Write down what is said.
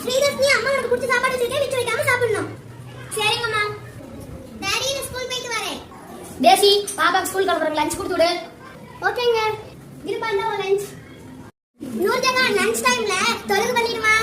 ஸ்ரீதர்ஷினி அம்மா உனக்கு பிடிச்ச சாப்பாடு வச்சிருக்கேன், மிச்சம் வைக்காம சாப்பிடணும். சரிங்கம்மா. டாடி நான் ஸ்கூல் போயிட்டு வரேன். தேசி பாப்பாக்கு ஸ்கூல் கிளம்புறதுக்கு லஞ்ச் கொடுத்து விடு. ஓகேங்க. இருப்பா இந்த லஞ்ச். நூர்ஜஹான் லஞ்ச் டைம்ல தொழுகு பண்ணிடுமா?